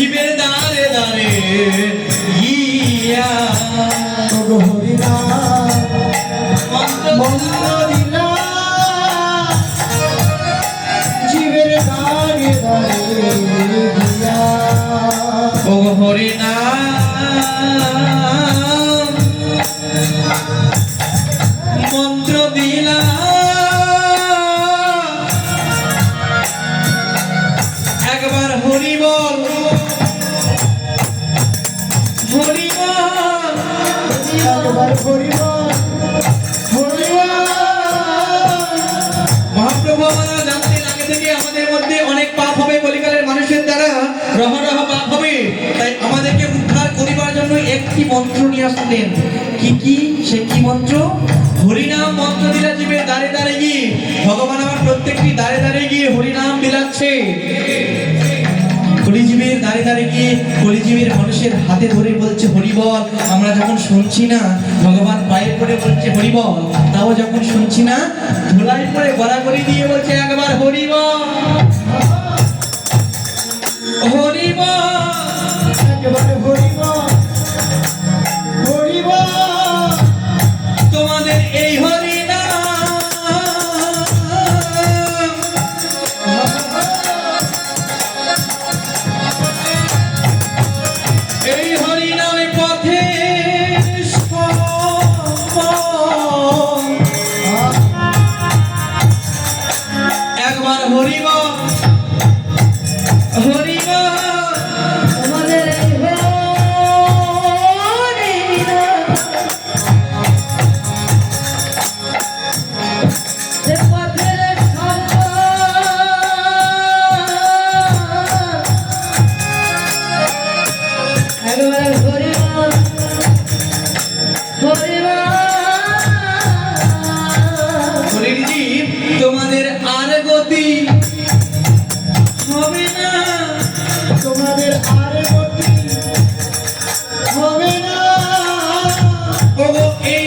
জীবের দারে দারে গিয়া মন্ত্র দিলা জীবের দারে দারে গিয়া ও হরি নাম মন্ত্র দিলা একবার হরি বল হরি বল একবার হরিবল হরিবল। মহাপ্রভু আমরা জানতেন আগে থেকে আমাদের মধ্যে অনেক পাপ হবে, কলিকালের মানুষের দ্বারা রহ রহ পাপ হবে, তাই আমাদেরকে উদ্ধার করিবার জন্য একটি মন্ত্র নিয়ে আসলেন। কি সে কি মন্ত্র? হরিনাম মন্ত্র দিলা জীবের দাঁড়ে দাঁড়ে গিয়ে ভগবান আমার প্রত্যেকটি দাঁড়ে দাঁড়ে গিয়ে হরিনাম বিলাচ্ছে। কলিজীবের দাঁড়ে দাঁড়ে গিয়ে কলিজীবের মানুষের হাতে ধরে বলছে হরিবল। আমরা যখন শুনছি না, ভগবান পায়ে পড়ে বলছে হরিবল, তাও যখন শুনছি না, ধুলাই পড়ে গড়াগড়ি দিয়ে বলছে একবার হরিবল হরিবল। একবার হরিবল হরিবল। তোমাদের এই হরিনাম এই হরিনামে পথে একবার হরিবল হরিবল। তোমাদের এই হরিজীব তোমাদের আর গতি হবে না, তোমাদের আর গতি হবে না। ওগো এই